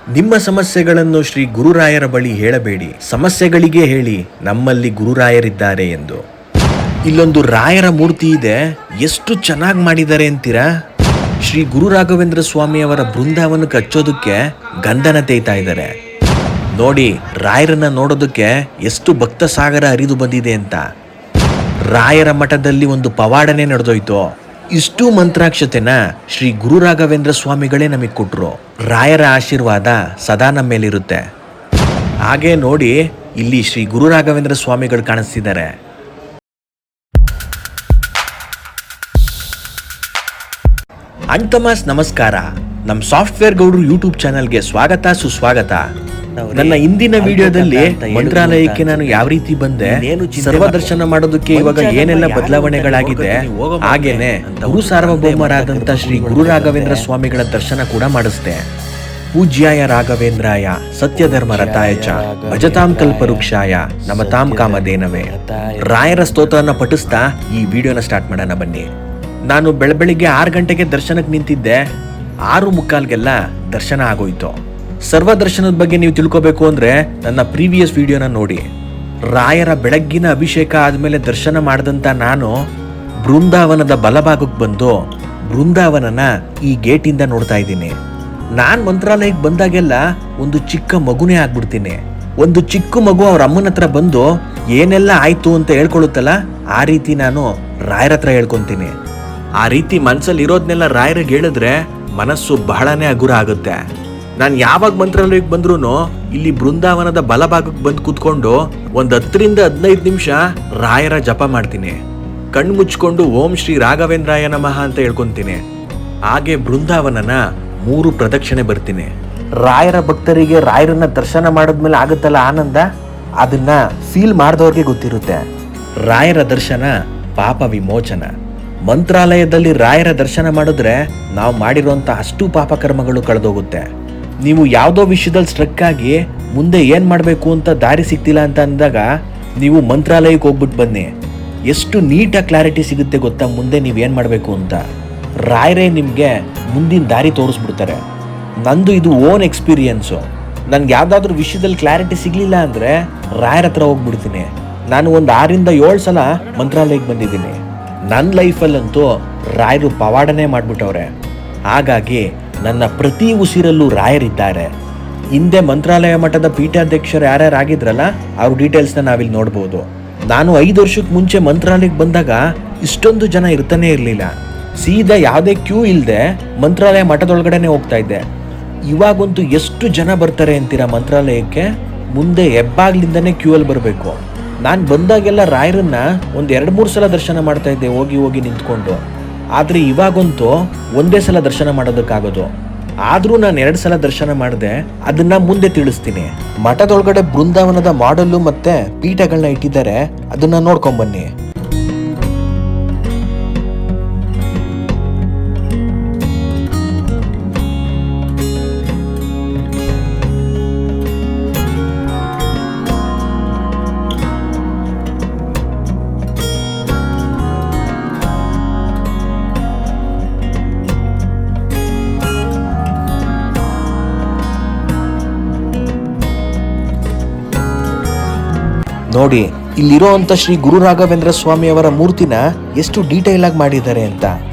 ನಿಮ್ಮ ಸಮಸ್ಯೆಗಳನ್ನು ಶ್ರೀ ಗುರುರಾಯರ ಬಳಿ ಹೇಳಬೇಡಿ, ಸಮಸ್ಯೆಗಳಿಗೆ ಹೇಳಿ ನಮ್ಮಲ್ಲಿ ಗುರುರಾಯರಿದ್ದಾರೆ ಎಂದು. ಇಲ್ಲೊಂದು ರಾಯರ ಮೂರ್ತಿ ಇದೆ, ಎಷ್ಟು ಚೆನ್ನಾಗಿ ಮಾಡಿದ್ದಾರೆ ಅಂತೀರಾ. ಶ್ರೀ ಗುರು ರಾಘವೇಂದ್ರ ಸ್ವಾಮಿಯವರ ಬೃಂದಾವನಕ್ಕೆ ಹಚ್ಚೋದಕ್ಕೆ ಗಂಧನ ತೇಯ್ತಾ ಇದ್ದಾರೆ. ನೋಡಿ ರಾಯರನ್ನ ನೋಡೋದಕ್ಕೆ ಎಷ್ಟು ಭಕ್ತ ಸಾಗರ ಹರಿದು ಬಂದಿದೆ ಅಂತ. ರಾಯರ ಮಠದಲ್ಲಿ ಒಂದು ಪವಾಡನೆ ನಡೆದೋಯ್ತು. ಇಷ್ಟು ಮಂತ್ರಾಕ್ಷತೆನ ಶ್ರೀ ಗುರು ರಾಘವೇಂದ್ರ ಸ್ವಾಮಿಗಳೇ ನಮಗೆ ಕೊಟ್ಟರು. ರಾಯರ ಆಶೀರ್ವಾದ ಸದಾ ನಮ್ಮ ಮೇಲಿರುತ್ತೆ. ಹಾಗೆ ನೋಡಿ ಇಲ್ಲಿ ಶ್ರೀ ಗುರು ರಾಘವೇಂದ್ರ ಸ್ವಾಮಿಗಳು ಕಾಣಿಸ್ತಿದ್ದಾರೆ. ಅಣ್ತಮಾಸ್ ನಮಸ್ಕಾರ. ನಮ್ಮ ಸಾಫ್ಟ್ವೇರ್ ಗೌಡ್ರು ಯೂಟ್ಯೂಬ್ ಚಾನಲ್ಗೆ ಸ್ವಾಗತ ಸುಸ್ವಾಗತ. ನನ್ನ ಹಿಂದಿನ ವಿಡಿಯೋದಲ್ಲಿ ಮಂತ್ರಾಲಯಕ್ಕೆ ನಾನು ಯಾವ ರೀತಿ ಬಂದೆ, ಸರ್ವ ದರ್ಶನ ಮಾಡೋದಕ್ಕೆ ಇವಾಗ ಏನೆಲ್ಲ ಬದಲಾವಣೆಗಳಾಗಿದೆ, ಹಾಗೇನೆ ಗುರು ಸಾರ್ವಭೌಮರಾದಂತ ಶ್ರೀ ಗುರು ರಾಘವೇಂದ್ರ ಸ್ವಾಮಿಗಳ ದರ್ಶನ ಕೂಡ ಮಾಡಿಸ್ದೆ. ಪೂಜ್ಯಾಯ ರಾಘವೇಂದ್ರಾಯ ಸತ್ಯಧರ್ಮ ರಥಾಯ ಚ ಭಜತಾಂ ಕಲ್ಪವೃಕ್ಷಾಯ ನಮತಾಂ ಕಾಮಧೇನವೇ. ರಾಯರ ಸ್ತೋತ್ರನ ಪಠಿಸ್ತಾ ಈ ವಿಡಿಯೋನ ಸ್ಟಾರ್ಟ್ ಮಾಡೋಣ ಬನ್ನಿ. ನಾನು ಬೆಳಗ್ಗೆ 6 ಗಂಟೆಗೆ ದರ್ಶನಕ್ಕೆ ನಿಂತಿದ್ದೆ. 6:45ಗೆಲ್ಲ ದರ್ಶನ ಆಗೋಯ್ತು. ಸರ್ವ ದರ್ಶನದ ಬಗ್ಗೆ ನೀವು ತಿಳ್ಕೊಬೇಕು ಅಂದ್ರೆ ನನ್ನ ಪ್ರೀವಿಯಸ್ ವಿಡಿಯೋನ ನೋಡಿ. ರಾಯರ ಬೆಳಗ್ಗಿನ ಅಭಿಷೇಕ ಆದ್ಮೇಲೆ ದರ್ಶನ ಮಾಡಿದಂತ ನಾನು ಬೃಂದಾವನದ ಬಲಭಾಗಕ್ಕೆ ಬಂದು ಬೃಂದಾವನನ ಈ ಗೇಟಿಂದ ನೋಡ್ತಾ ಇದ್ದೀನಿ. ನಾನ್ ಮಂತ್ರಾಲಯಕ್ಕೆ ಬಂದಾಗೆಲ್ಲ ಒಂದು ಚಿಕ್ಕ ಮಗುನೇ ಆಗ್ಬಿಡ್ತೀನಿ. ಒಂದು ಚಿಕ್ಕ ಮಗು ಅವ್ರ ಅಮ್ಮನ ಹತ್ರ ಬಂದು ಏನೆಲ್ಲ ಆಯ್ತು ಅಂತ ಹೇಳ್ಕೊಳುತ್ತಲ್ಲ, ಆ ರೀತಿ ನಾನು ರಾಯರ ಹತ್ರ ಹೇಳ್ಕೊಂತೀನಿ. ಆ ರೀತಿ ಮನ್ಸಲ್ಲಿ ಇರೋದ್ನೆಲ್ಲ ರಾಯರಿಗೆ ಹೇಳಿದ್ರೆ ಮನಸ್ಸು ಬಹಳನೇ ಹಗುರ ಆಗುತ್ತೆ. ನಾನು ಯಾವಾಗ ಮಂತ್ರಾಲಯಕ್ಕೆ ಬಂದ್ರೂ ಇಲ್ಲಿ ಬೃಂದಾವನದ ಬಲಭಾಗಕ್ಕೆ ಬಂದು ಕೂತ್ಕೊಂಡು ಒಂದು 10ರಿಂದ 15 ನಿಮಿಷ ರಾಯರ ಜಪ ಮಾಡ್ತೀನಿ. ಕಣ್ಣು ಮುಚ್ಕೊಂಡು ಓಂ ಶ್ರೀ ರಾಘವೇಂದ್ರಾಯ ನಮಃ ಅಂತ ಹೇಳ್ಕೊಂತೀನಿ. ಹಾಗೆ ಬೃಂದಾವನನ 3 ಪ್ರದಕ್ಷಿಣೆ ಬರ್ತೀನಿ. ರಾಯರ ಭಕ್ತರಿಗೆ ರಾಯರನ್ನ ದರ್ಶನ ಮಾಡಿದ್ಮೇಲೆ ಆಗುತ್ತಲ್ಲ ಆನಂದ, ಅದನ್ನ ಫೀಲ್ ಮಾಡಿದವ್ರಿಗೆ ಗೊತ್ತಿರುತ್ತೆ. ರಾಯರ ದರ್ಶನ ಪಾಪ ವಿಮೋಚನ. ಮಂತ್ರಾಲಯದಲ್ಲಿ ರಾಯರ ದರ್ಶನ ಮಾಡಿದ್ರೆ ನಾವು ಮಾಡಿರುವಂತ ಅಷ್ಟು ಪಾಪಕರ್ಮಗಳು ಕಳೆದೋಗುತ್ತೆ. ನೀವು ಯಾವುದೋ ವಿಷಯದಲ್ಲಿ ಸ್ಟ್ರಕ್ ಆಗಿ ಮುಂದೆ ಏನು ಮಾಡಬೇಕು ಅಂತ ದಾರಿ ಸಿಗ್ತಿಲ್ಲ ಅಂತ ಅಂದಾಗ ನೀವು ಮಂತ್ರಾಲಯಕ್ಕೆ ಹೋಗ್ಬಿಟ್ಟು ಬನ್ನಿ. ಎಷ್ಟು ನೀಟಾಗಿ ಕ್ಲಾರಿಟಿ ಸಿಗುತ್ತೆ ಗೊತ್ತಾ ಮುಂದೆ ನೀವೇನು ಮಾಡಬೇಕು ಅಂತ. ರಾಯರೇ ನಿಮಗೆ ಮುಂದಿನ ದಾರಿ ತೋರಿಸ್ಬಿಡ್ತಾರೆ. ನಂದು ಇದು ಓನ್ ಎಕ್ಸ್ಪೀರಿಯನ್ಸು. ನನ್ಗೆ ಯಾವುದಾದ್ರೂ ವಿಷಯದಲ್ಲಿ ಕ್ಲಾರಿಟಿ ಸಿಗಲಿಲ್ಲ ಅಂದರೆ ರಾಯರ ಹತ್ರ ಹೋಗ್ಬಿಡ್ತೀನಿ. ನಾನು ಒಂದು 6ರಿಂದ 7 ಸಲ ಮಂತ್ರಾಲಯಕ್ಕೆ ಬಂದಿದ್ದೀನಿ. ನನ್ನ ಲೈಫಲ್ಲಂತೂ ರಾಯರು ಪವಾಡನೆ ಮಾಡಿಬಿಟ್ಟವ್ರೆ. ಹಾಗಾಗಿ ನನ್ನ ಪ್ರತಿ ಉಸಿರಲ್ಲೂ ರಾಯರಿದ್ದಾರೆ. ಹಿಂದೆ ಮಂತ್ರಾಲಯ ಮಠದ ಪೀಠಾಧ್ಯಕ್ಷರು ಯಾರ್ಯಾರು ಆಗಿದ್ರಲ್ಲ ಅವ್ರ ಡೀಟೇಲ್ಸ್ನ ನಾವಿಲ್ಲಿ ನೋಡ್ಬೋದು. ನಾನು 5 ವರ್ಷಕ್ಕೆ ಮುಂಚೆ ಮಂತ್ರಾಲಯಕ್ಕೆ ಬಂದಾಗ ಇಷ್ಟೊಂದು ಜನ ಇರ್ತಾನೆ ಇರಲಿಲ್ಲ. ಸೀದಾ ಯಾವುದೇ ಕ್ಯೂ ಇಲ್ಲದೆ ಮಂತ್ರಾಲಯ ಮಠದೊಳಗಡೆನೆ ಹೋಗ್ತಾ ಇದ್ದೆ. ಇವಾಗಂತೂ ಎಷ್ಟು ಜನ ಬರ್ತಾರೆ ಅಂತೀರಾ ಮಂತ್ರಾಲಯಕ್ಕೆ. ಮುಂದೆ ಹೆಬ್ಬಾಗ್ಲಿಂದನೇ ಕ್ಯೂ ಅಲ್ಲಿ ಬರಬೇಕು. ನಾನು ಬಂದಾಗೆಲ್ಲ ರಾಯರನ್ನ ಒಂದು 2-3 ಸಲ ದರ್ಶನ ಮಾಡ್ತಾ ಇದ್ದೆ ಹೋಗಿ ನಿಂತ್ಕೊಂಡು. ಆದರೆ ಇವಾಗಂತೂ ಒಂದೇ ಸಲ ದರ್ಶನ ಮಾಡೋದಕ್ಕಾಗೋದು. ಆದರೂ ನಾನು 2 ಸಲ ದರ್ಶನ ಮಾಡಿದೆ. ಅದನ್ನ ಮುಂದೆ ತಿಳಿಸ್ತೀನಿ. ಮಠದೊಳಗಡೆ ಬೃಂದಾವನದ ಮಾಡೆಲ್ಲು ಮತ್ತೆ ಪೀಠಗಳನ್ನ ಇಟ್ಟಿದ್ದಾರೆ, ಅದನ್ನ ನೋಡ್ಕೊಂಬನ್ನಿ. ನೋಡಿ ಇಲ್ಲಿರೋ ಅಂತ ಶ್ರೀ ಗುರು ರಾಘವೇಂದ್ರ ಸ್ವಾಮಿಯವರ ಮೂರ್ತಿನ ಎಷ್ಟು ಡೀಟೇಲ್ ಆಗಿ ಮಾಡಿದ್ದಾರೆ ಅಂತ.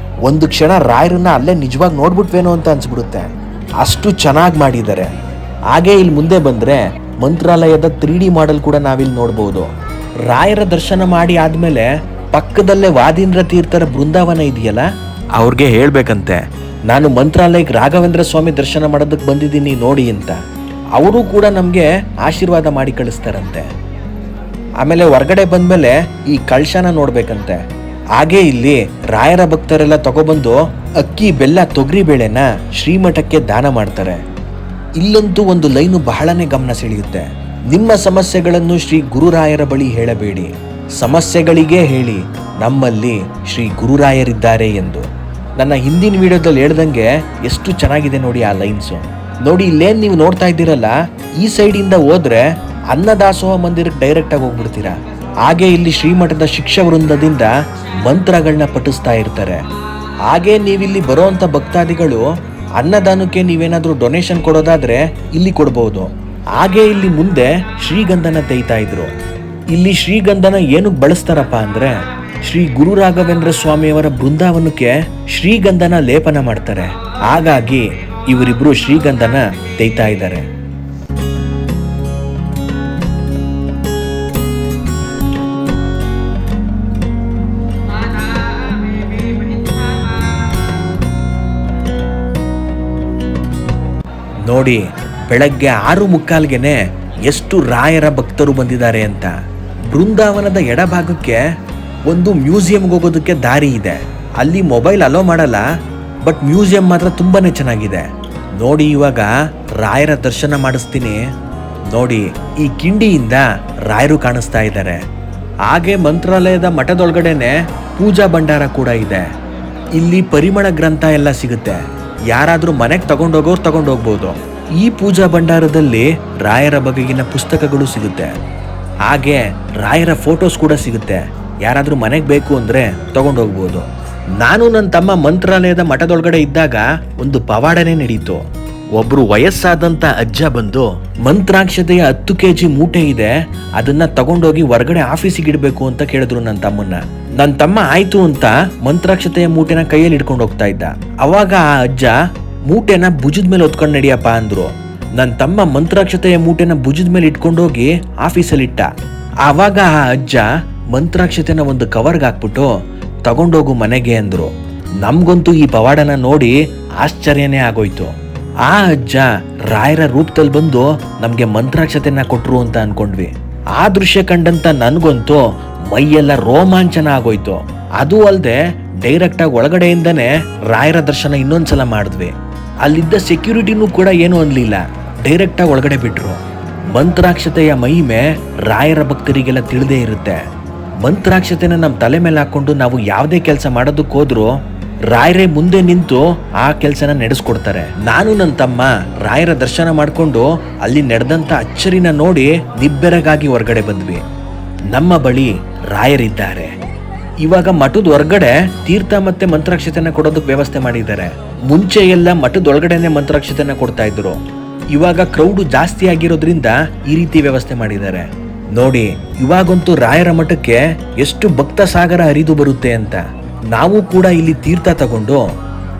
ಒಂದು ಕ್ಷಣ ರಾಯರನ್ನ ಅಲ್ಲೇ ನಿಜವಾಗಿ ನೋಡ್ಬಿಟ್ವೇನೋ ಅಂತ ಅನ್ಸ್ಬಿಡುತ್ತೆ, ಅಷ್ಟು ಚೆನ್ನಾಗಿ ಮಾಡಿದ್ದಾರೆ. ಹಾಗೆ ಇಲ್ಲಿ ಮುಂದೆ ಬಂದ್ರೆ ಮಂತ್ರಾಲಯದ 3D ಮಾಡೆಲ್ ಕೂಡ ನಾವಿಲ್ಲಿ ನೋಡ್ಬೋದು. ರಾಯರ ದರ್ಶನ ಮಾಡಿ ಆದ್ಮೇಲೆ ಪಕ್ಕದಲ್ಲೇ ವಾದೀಂದ್ರ ತೀರ್ಥರ ಬೃಂದಾವನ ಇದೆಯಲ್ಲ, ಅವ್ರಿಗೆ ಹೇಳ್ಬೇಕಂತೆ ನಾನು ಮಂತ್ರಾಲಯಕ್ಕೆ ರಾಘವೇಂದ್ರ ಸ್ವಾಮಿ ದರ್ಶನ ಮಾಡೋದಕ್ಕೆ ಬಂದಿದ್ದೀನಿ ನೋಡಿ ಅಂತ. ಅವರು ಕೂಡ ನಮಗೆ ಆಶೀರ್ವಾದ ಮಾಡಿ ಕಳಿಸ್ತಾರಂತೆ. ಆಮೇಲೆ ಹೊರಗಡೆ ಬಂದ್ಮೇಲೆ ಈ ಕಳಶನ ನೋಡ್ಬೇಕಂತೆ. ಹಾಗೆ ಇಲ್ಲಿ ರಾಯರ ಭಕ್ತರೆಲ್ಲ ತಗೊಬಂದು ಅಕ್ಕಿ ಬೆಲ್ಲ ತೊಗರಿ ಬೇಳೆನ ಶ್ರೀಮಠಕ್ಕೆ ದಾನ ಮಾಡ್ತಾರೆ. ಇಲ್ಲಂತೂ ಒಂದು ಲೈನು ಬಹಳನೇ ಗಮನ ಸೆಳೆಯುತ್ತೆ. ನಿಮ್ಮ ಸಮಸ್ಯೆಗಳನ್ನು ಶ್ರೀ ಗುರುರಾಯರ ಬಳಿ ಹೇಳಬೇಡಿ, ಸಮಸ್ಯೆಗಳಿಗೆ ಹೇಳಿ ನಮ್ಮಲ್ಲಿ ಶ್ರೀ ಗುರುರಾಯರಿದ್ದಾರೆ ಎಂದು. ನನ್ನ ಹಿಂದಿನ ವಿಡಿಯೋದಲ್ಲಿ ಹೇಳ್ದಂಗೆ ಎಷ್ಟು ಚೆನ್ನಾಗಿದೆ ನೋಡಿ ಆ ಲೈನ್ಸು. ನೋಡಿ ಇಲ್ಲೇನು ನೀವು ನೋಡ್ತಾ ಇದ್ದೀರಲ್ಲ, ಈ ಸೈಡಿಂದ ಹೋದ್ರೆ ಅನ್ನದಾಸೋಹ ಮಂದಿರಕ್ಕೆ ಡೈರೆಕ್ಟ್ ಆಗಿ ಹೋಗ್ಬಿಡ್ತೀರಾ. ಹಾಗೆ ಇಲ್ಲಿ ಶ್ರೀಮಠದ ಶಿಕ್ಷಕ ವೃಂದದಿಂದ ಮಂತ್ರಗಳನ್ನ ಪಠಿಸ್ತಾ ಇರ್ತಾರೆ. ಹಾಗೆ ನೀವಿಲ್ಲಿ ಬರೋಂಥ ಭಕ್ತಾದಿಗಳು ಅನ್ನದಾನಕ್ಕೆ ನೀವೇನಾದ್ರೂ ಡೊನೇಷನ್ ಕೊಡೋದಾದ್ರೆ ಇಲ್ಲಿ ಕೊಡಬಹುದು. ಹಾಗೆ ಇಲ್ಲಿ ಮುಂದೆ ಶ್ರೀಗಂಧನ ತೆಯ್ತಾ ಇದ್ರು. ಇಲ್ಲಿ ಶ್ರೀಗಂಧನ ಏನಕ್ಕೆ ಬಳಸ್ತಾರಪ್ಪ ಅಂದ್ರೆ ಶ್ರೀ ಗುರು ರಾಘವೇಂದ್ರ ಸ್ವಾಮಿಯವರ ಬೃಂದಾವನಕ್ಕೆ ಶ್ರೀಗಂಧನ ಲೇಪನ ಮಾಡ್ತಾರೆ. ಹಾಗಾಗಿ ಇವರಿಬ್ರು ಶ್ರೀಗಂಧನ ತೆಯ್ತಾ ಇದ್ದಾರೆ. ನೋಡಿ, ಬೆಳಗ್ಗೆ 6:45ಗೆ ಎಷ್ಟು ರಾಯರ ಭಕ್ತರು ಬಂದಿದ್ದಾರೆ ಅಂತ. ಬೃಂದಾವನದ ಎಡಭಾಗಕ್ಕೆ ಒಂದು ಮ್ಯೂಸಿಯಂಗೆ ಹೋಗೋದಕ್ಕೆ ದಾರಿ ಇದೆ. ಅಲ್ಲಿ ಮೊಬೈಲ್ ಅಲೋ ಮಾಡಲ್ಲ, ಬಟ್ ಮ್ಯೂಸಿಯಂ ಮಾತ್ರ ತುಂಬಾನೇ ಚೆನ್ನಾಗಿದೆ. ನೋಡಿ, ಇವಾಗ ರಾಯರ ದರ್ಶನ ಮಾಡಿಸ್ತೀನಿ. ನೋಡಿ, ಈ ಕಿಂಡಿಯಿಂದ ರಾಯರು ಕಾಣಿಸ್ತಾ ಇದ್ದಾರೆ. ಹಾಗೆ ಮಂತ್ರಾಲಯದ ಮಠದೊಳಗಡೆನೆ ಪೂಜಾ ಭಂಡಾರ ಕೂಡ ಇದೆ. ಇಲ್ಲಿ ಪರಿಮಳ ಗ್ರಂಥ ಎಲ್ಲ ಸಿಗುತ್ತೆ. ಯಾರಾದ್ರೂ ಮನೆಗೆ ತಗೊಂಡೋಗೋರು ತಗೊಂಡೋಗ್ಬೋದು. ಈ ಪೂಜಾ ಭಂಡಾರದಲ್ಲಿ ರಾಯರ ಬಗೆಗಿನ ಪುಸ್ತಕಗಳು ಸಿಗುತ್ತೆ. ಹಾಗೆ ರಾಯರ ಫೋಟೋಸ್ ಕೂಡ ಸಿಗುತ್ತೆ. ಯಾರಾದ್ರೂ ಮನೆಗೆ ಬೇಕು ಅಂದ್ರೆ ತಗೊಂಡೋಗ್ಬೋದು. ನಾನು ನನ್ನ ತಮ್ಮ ಮಂತ್ರಾಲಯದ ಮಠದೊಳಗಡೆ ಇದ್ದಾಗ ಒಂದು ಪವಾಡನೆ ನಡೀತು. ಒಬ್ರು ವಯಸ್ಸಾದಂತ ಅಜ್ಜ ಬಂದು ಮಂತ್ರಾಕ್ಷತೆಯ 10 kg ಮೂಟೆ ಇದೆ, ಅದನ್ನ ತಗೊಂಡೋಗಿ ಹೊರಗಡೆ ಆಫೀಸಿಗೆ ಇಡ್ಬೇಕು ಅಂತ ಕೇಳಿದ್ರು ನನ್ನ ತಮ್ಮನ್ನ. ನನ್ನ ತಮ್ಮ ಆಯ್ತು ಅಂತ ಮಂತ್ರಾಕ್ಷತೆಯ ಮೂಟೆನ ಕೈಯಲ್ಲಿ ಇಟ್ಕೊಂಡು ಹೋಗ್ತಾ ಇದ್ದ. ಅವಾಗ ಆ ಅಜ್ಜ ಮೂಟೆನ ಭುಜದ ಮೇಲೆ ಹೊತ್ಕೊಂಡು ನಡಿಯಪ್ಪ ಅಂದ್ರು. ನನ್ನ ತಮ್ಮ ಮಂತ್ರಾಕ್ಷತೆಯ ಮೂಟೆನ ಭುಜದ ಮೇಲೆ ಇಟ್ಕೊಂಡೋಗಿ ಆಫೀಸಲ್ಲಿ ಇಟ್ಟ. ಆವಾಗ ಆ ಅಜ್ಜ ಮಂತ್ರಾಕ್ಷತೆನ ಒಂದು ಕವರ್ಗೆ ಹಾಕ್ಬಿಟ್ಟು ತಗೊಂಡೋಗು ಮನೆಗೆ ಅಂದ್ರು. ನಮ್ಗಂತೂ ಈ ಪವಾಡನ ನೋಡಿ ಆಶ್ಚರ್ಯನೇ ಆಗೋಯ್ತು. ಆ ಅಜ್ಜ ರಾಯರ ರೂಪದಲ್ಲಿ ಬಂದು ನಮ್ಗೆ ಮಂತ್ರಾಕ್ಷತೆನ ಕೊಟ್ರು ಅಂತ ಅನ್ಕೊಂಡ್ವಿ. ಆ ದೃಶ್ಯ ಕಂಡಂತ ನನ್ಗಂತೂ ಮೈಯೆಲ್ಲ ರೋಮಾಂಚನ ಆಗೋಯ್ತು. ಅದು ಅಲ್ಲದೆ ಡೈರೆಕ್ಟ್ ಆಗಿ ಒಳಗಡೆಯಿಂದನೇ ರಾಯರ ದರ್ಶನ ಇನ್ನೊಂದ್ಸಲ ಮಾಡಿದ್ವಿ. ಅಲ್ಲಿದ್ದ ಸೆಕ್ಯೂರಿಟಿನೂ ಕೂಡ ಏನು ಅನ್ಲಿಲ್ಲ, ಡೈರೆಕ್ಟ್ ಆಗಿ ಒಳಗಡೆ ಬಿಟ್ರು. ಮಂತ್ರಾಕ್ಷತೆಯ ಮಹಿಮೆ ರಾಯರ ಭಕ್ತರಿಗೆಲ್ಲ ತಿಳಿದೇ ಇರುತ್ತೆ. ಮಂತ್ರಾಕ್ಷತೆನ ನಮ್ಮ ತಲೆ ಮೇಲೆ ಹಾಕೊಂಡು ನಾವು ಯಾವುದೇ ಕೆಲಸ ಮಾಡೋದಕ್ಕೆ ಹೋದ್ರು ರಾಯರೇ ಮುಂದೆ ನಿಂತು ಆ ಕೆಲಸನ ನಡೆಸ್ಕೊಡ್ತಾರೆ. ನಾನು ನನ್ನ ತಮ್ಮ ರಾಯರ ದರ್ಶನ ಮಾಡ್ಕೊಂಡು ಅಲ್ಲಿ ನಡೆದಂತ ಅಚ್ಚರಿನ ನೋಡಿ ನಿಬ್ಬೆರಗಾಗಿ ಹೊರಗಡೆ ಬಂದ್ವಿ. ನಮ್ಮ ಬಳಿ ರಾಯರಿದ್ದಾರೆ. ಇವಾಗ ಮಠದ ಹೊರಗಡೆ ತೀರ್ಥ ಮತ್ತೆ ಮಂತ್ರಾಕ್ಷತೆನ ಕೊಡೋದಕ್ಕೆ ವ್ಯವಸ್ಥೆ ಮಾಡಿದ್ದಾರೆ. ಮುಂಚೆ ಎಲ್ಲ ಮಠದ ಒಳಗಡೆನೆ ಮಂತ್ರಾಕ್ಷತೆನ ಕೊಡ್ತಾ ಇದ್ರು. ಇವಾಗ ಕ್ರೌಡ್ ಜಾಸ್ತಿ ಆಗಿರೋದ್ರಿಂದ ಈ ರೀತಿ ವ್ಯವಸ್ಥೆ ಮಾಡಿದ್ದಾರೆ. ನೋಡಿ, ಇವಾಗಂತೂ ರಾಯರ ಮಠಕ್ಕೆ ಎಷ್ಟು ಭಕ್ತ ಸಾಗರ ಹರಿದು ಬರುತ್ತೆ ಅಂತ. ನಾವು ಕೂಡ ಇಲ್ಲಿ ತೀರ್ಥ ತಗೊಂಡು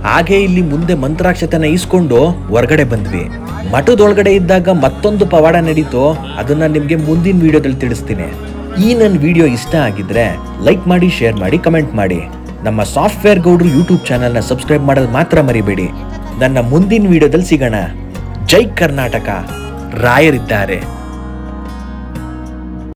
ಹಾಗೆ ಇಲ್ಲಿ ಮುಂದೆ ಮಂತ್ರಾಕ್ಷತೆನ ಈಸ್ಕೊಂಡು ಹೊರಗಡೆ ಬಂದ್ವಿ. ಮಠದೊಳಗಡೆ ಇದ್ದಾಗ ಮತ್ತೊಂದು ಪವಾಡ ನಡೀತು. ಅದನ್ನ ನಿಮ್ಗೆ ಮುಂದಿನ ವಿಡಿಯೋದಲ್ಲಿ ತಿಳಿಸ್ತೀನಿ. ಈ ನನ್ನ ವಿಡಿಯೋ ಇಷ್ಟ ಆಗಿದ್ರೆ ಲೈಕ್ ಮಾಡಿ, ಶೇರ್ ಮಾಡಿ, ಕಮೆಂಟ್ ಮಾಡಿ. ನಮ್ಮ ಸಾಫ್ಟ್ವೇರ್ ಗೌಡ್ರು ಯೂಟ್ಯೂಬ್ ಚಾನಲ್ನ ಸಬ್ಸ್ಕ್ರೈಬ್ ಮಾಡೋದು ಮಾತ್ರ ಮರಿಬೇಡಿ. ನನ್ನ ಮುಂದಿನ ವಿಡಿಯೋದಲ್ಲಿ ಸಿಗೋಣ. ಜೈ ಕರ್ನಾಟಕ. ರಾಯರಿದ್ದಾರೆ.